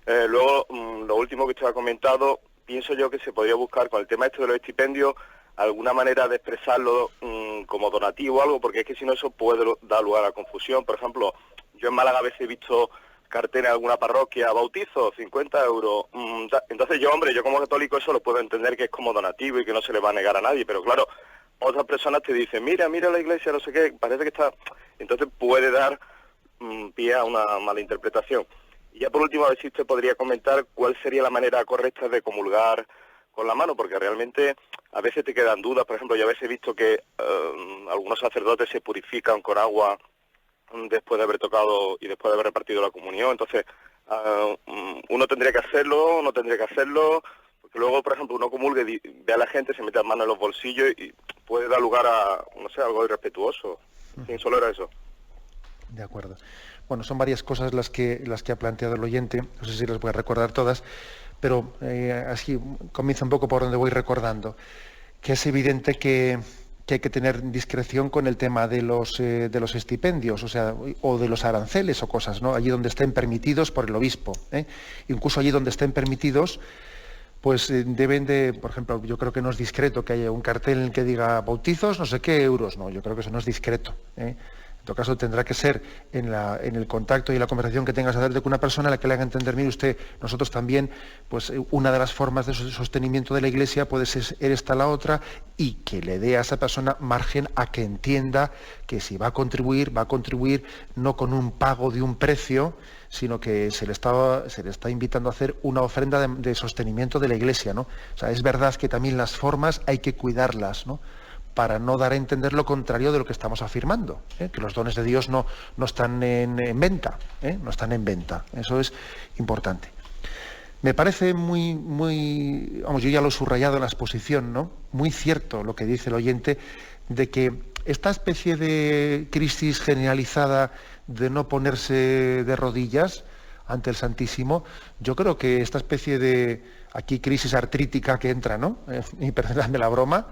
Luego, lo último que usted ha comentado, pienso yo que se podría buscar con el tema de los estipendios alguna manera de expresarlo como donativo o algo, porque es que si no eso puede dar lugar a confusión. Por ejemplo, yo en Málaga a veces he visto carteles en alguna parroquia, bautizo, 50 euros. Entonces yo como católico eso lo puedo entender que es como donativo y que no se le va a negar a nadie, pero claro, otras personas te dicen, mira la iglesia, no sé qué, parece que está... Entonces puede dar pie a una mala interpretación. Y ya por último, a ver si usted podría comentar cuál sería la manera correcta de comulgar con la mano, porque realmente a veces te quedan dudas. Por ejemplo, yo a veces he visto que algunos sacerdotes se purifican con agua después de haber tocado y después de haber repartido la comunión. Entonces, uno tendría que hacerlo, no tendría que hacerlo, porque luego, por ejemplo, uno comulga y ve a la gente, se mete las manos en los bolsillos y puede dar lugar a, no sé, algo irrespetuoso. Sí, solo era eso. De acuerdo. Bueno, son varias cosas las que ha planteado el oyente, no sé si las voy a recordar todas, pero así comienza un poco por donde voy recordando, que es evidente que hay que tener discreción con el tema de los estipendios, o de los aranceles o cosas, ¿no? Allí donde estén permitidos por el obispo, ¿eh? Incluso allí donde estén permitidos, pues deben de, por ejemplo, yo creo que no es discreto que haya un cartel en el que diga bautizos, no sé qué euros, no, yo creo que eso no es discreto, ¿eh? En todo caso, tendrá que ser en el contacto y la conversación que tengas a hacer con una persona a la que le haga entender, mire usted, nosotros también, pues una de las formas de sostenimiento de la Iglesia puede ser esta, la otra, y que le dé a esa persona margen a que entienda que si va a contribuir no con un pago de un precio, sino que se le está invitando a hacer una ofrenda de sostenimiento de la Iglesia, ¿no? O sea, es verdad que también las formas hay que cuidarlas, ¿no? Para no dar a entender lo contrario de lo que estamos afirmando, que los dones de Dios no están en venta, no están en venta. Eso es importante. Me parece muy, vamos, yo ya lo he subrayado en la exposición, ¿no? Muy cierto lo que dice el oyente, de que esta especie de crisis generalizada de no ponerse de rodillas ante el Santísimo, yo creo que esta especie de, aquí crisis artrítica que entra, ¿no? Y perdóname la broma,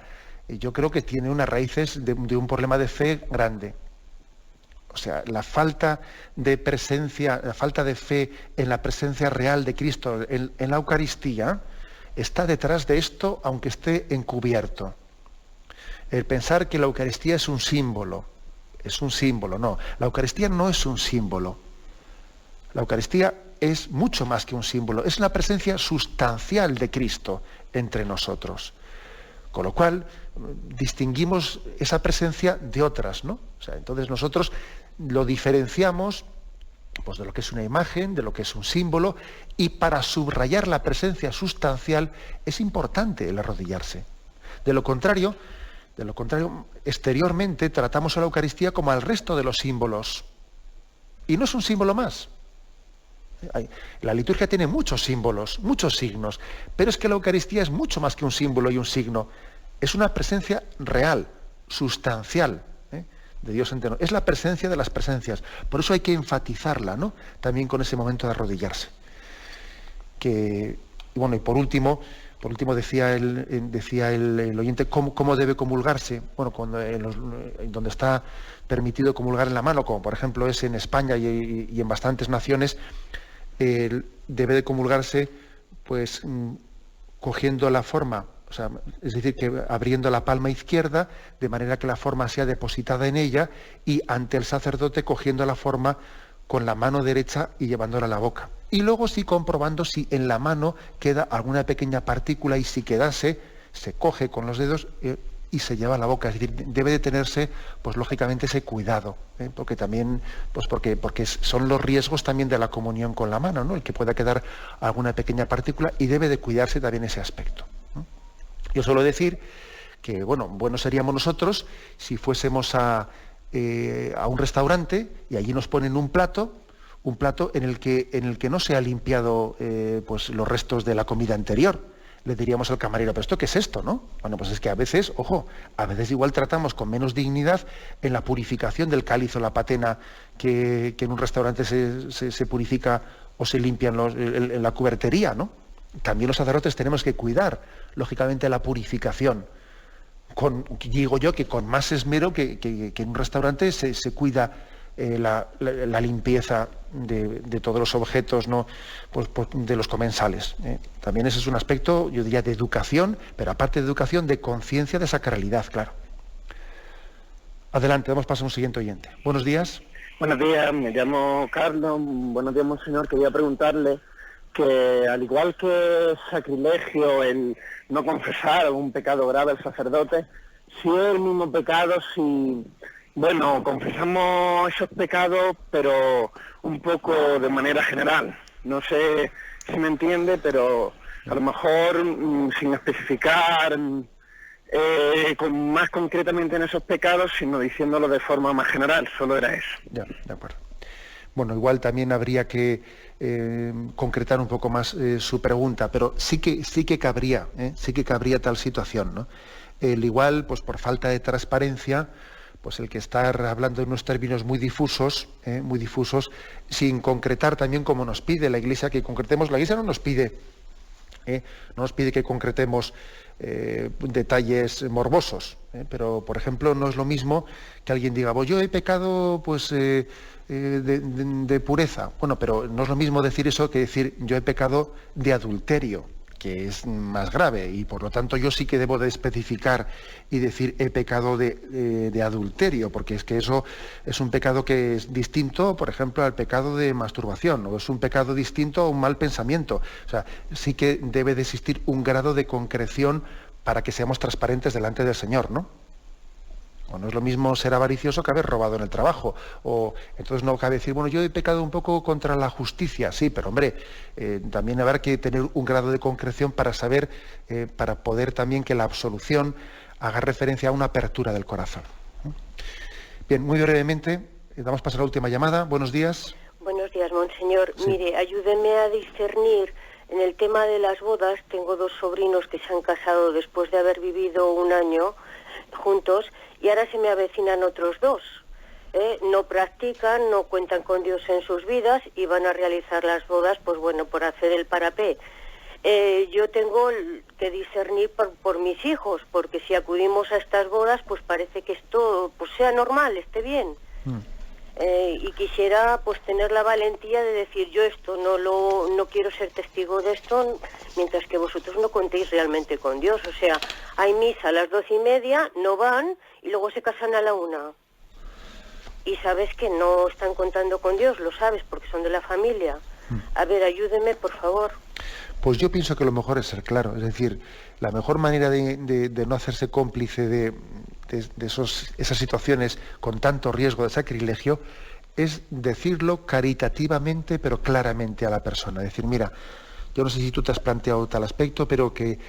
yo creo que tiene unas raíces de un problema de fe grande. O sea, la falta de presencia, la falta de fe en la presencia real de Cristo en la Eucaristía está detrás de esto, aunque esté encubierto. El pensar que la Eucaristía es un símbolo, no. La Eucaristía no es un símbolo. La Eucaristía es mucho más que un símbolo, es la presencia sustancial de Cristo entre nosotros. Con lo cual, distinguimos esa presencia de otras, ¿no? O sea, entonces nosotros lo diferenciamos, pues, de lo que es una imagen, de lo que es un símbolo, y para subrayar la presencia sustancial es importante el arrodillarse. De lo contrario, exteriormente tratamos a la Eucaristía como al resto de los símbolos. Y no es un símbolo más. La liturgia tiene muchos símbolos, muchos signos, pero es que la Eucaristía es mucho más que un símbolo y un signo. Es una presencia real, sustancial, de Dios entre nosotros. Es la presencia de las presencias. Por eso hay que enfatizarla, ¿no? También con ese momento de arrodillarse. Y bueno, y por último decía el oyente cómo debe comulgarse. Bueno, donde está permitido comulgar en la mano, como por ejemplo es en España y en bastantes naciones, debe de comulgarse, pues, cogiendo la forma, o sea, es decir, que abriendo la palma izquierda de manera que la forma sea depositada en ella, y ante el sacerdote cogiendo la forma con la mano derecha y llevándola a la boca. Y luego sí comprobando si en la mano queda alguna pequeña partícula, y si quedase, se coge con los dedos y se lleva a la boca. Es decir, debe de tenerse, pues lógicamente, ese cuidado, porque también, pues porque son los riesgos también de la comunión con la mano, ¿no? El que pueda quedar alguna pequeña partícula, y debe de cuidarse también ese aspecto, ¿no? Yo suelo decir que, bueno seríamos nosotros si fuésemos a un restaurante y allí nos ponen un plato en el que no se ha limpiado pues los restos de la comida anterior. Le diríamos al camarero, ¿pero esto qué es esto, no? Bueno, pues es que a veces igual tratamos con menos dignidad en la purificación del cáliz o la patena que en un restaurante se purifica o se limpian en la cubertería, ¿no? También los sacerdotes tenemos que cuidar, lógicamente, la purificación. Digo yo que con más esmero que en un restaurante se cuida la limpieza de todos los objetos, ¿no? Pues de los comensales. También ese es un aspecto, yo diría, de educación, pero aparte de educación, de conciencia de sacralidad, claro. Adelante, damos paso a un siguiente oyente. Buenos días. Buenos días, me llamo Carlos. Buenos días, monseñor. Quería preguntarle que, al igual que es sacrilegio el no confesar un pecado grave al sacerdote, si es el mismo pecado, si, bueno, confesamos esos pecados, pero un poco de manera general. No sé si me entiende, pero a lo mejor sin especificar más concretamente en esos pecados, sino diciéndolo de forma más general, solo era eso. Ya, de acuerdo. Bueno, igual también habría que concretar un poco más su pregunta, pero sí que cabría tal situación, ¿no? El igual, pues por falta de transparencia, pues el que estar hablando en unos términos muy difusos, sin concretar también como nos pide la Iglesia que concretemos. La Iglesia no nos pide que concretemos detalles morbosos, pero por ejemplo no es lo mismo que alguien diga, yo he pecado pues de pureza. Bueno, pero no es lo mismo decir eso que decir yo he pecado de adulterio, que es más grave, y por lo tanto yo sí que debo de especificar y decir he pecado de adulterio, porque es que eso es un pecado que es distinto, por ejemplo, al pecado de masturbación, o es un pecado distinto a un mal pensamiento. O sea, sí que debe de existir un grado de concreción para que seamos transparentes delante del Señor, ¿no? O no es lo mismo ser avaricioso que haber robado en el trabajo. O entonces no cabe decir, yo he pecado un poco contra la justicia. Sí, pero hombre, también habrá que tener un grado de concreción para saber, para poder también que la absolución haga referencia a una apertura del corazón. Bien, muy brevemente, damos paso a la última llamada. Buenos días. Buenos días, monseñor. Sí. Mire, ayúdeme a discernir en el tema de las bodas. Tengo 2 sobrinos que se han casado después de haber vivido un año juntos, y ahora se me avecinan otros 2. No practican, no cuentan con Dios en sus vidas y van a realizar las bodas, pues bueno, por hacer el parapé. Yo tengo que discernir por mis hijos, porque si acudimos a estas bodas, pues parece que esto pues sea normal, esté bien. Y quisiera pues tener la valentía de decir, yo esto no quiero ser testigo de esto, mientras que vosotros no contéis realmente con Dios. O sea, hay misa a las 12:30, no van y luego se casan a la 1. Y sabes que no están contando con Dios, lo sabes, porque son de la familia. A ver, ayúdeme, por favor. Pues yo pienso que lo mejor es ser claro, es decir, la mejor manera de no hacerse cómplice de esas situaciones con tanto riesgo de sacrilegio es decirlo caritativamente pero claramente a la persona. Decir, mira, yo no sé si tú te has planteado tal aspecto, pero que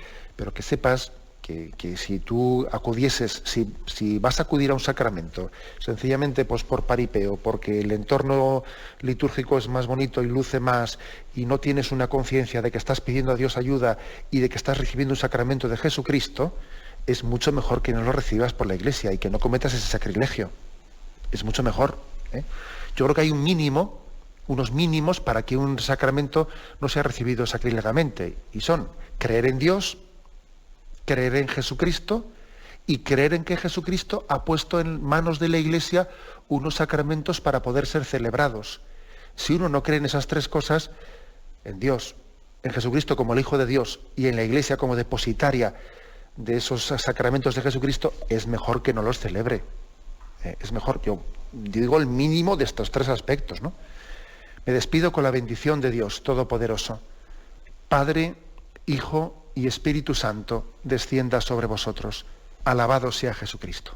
sepas que si tú acudieses, si vas a acudir a un sacramento, sencillamente pues por paripeo, porque el entorno litúrgico es más bonito y luce más, y no tienes una conciencia de que estás pidiendo a Dios ayuda y de que estás recibiendo un sacramento de Jesucristo, es mucho mejor que no lo recibas por la Iglesia y que no cometas ese sacrilegio. Es mucho mejor. Yo creo que hay unos mínimos para que un sacramento no sea recibido sacrilegamente, y son creer en Dios, creer en Jesucristo y creer en que Jesucristo ha puesto en manos de la Iglesia unos sacramentos para poder ser celebrados. Si uno no cree en esas 3 cosas, en Dios, en Jesucristo como el Hijo de Dios y en la Iglesia como depositaria de esos sacramentos de Jesucristo, es mejor que no los celebre. Es mejor, yo digo el mínimo de estos 3 aspectos, ¿no? Me despido con la bendición de Dios Todopoderoso. Padre, Hijo y Espíritu Santo, descienda sobre vosotros. Alabado sea Jesucristo.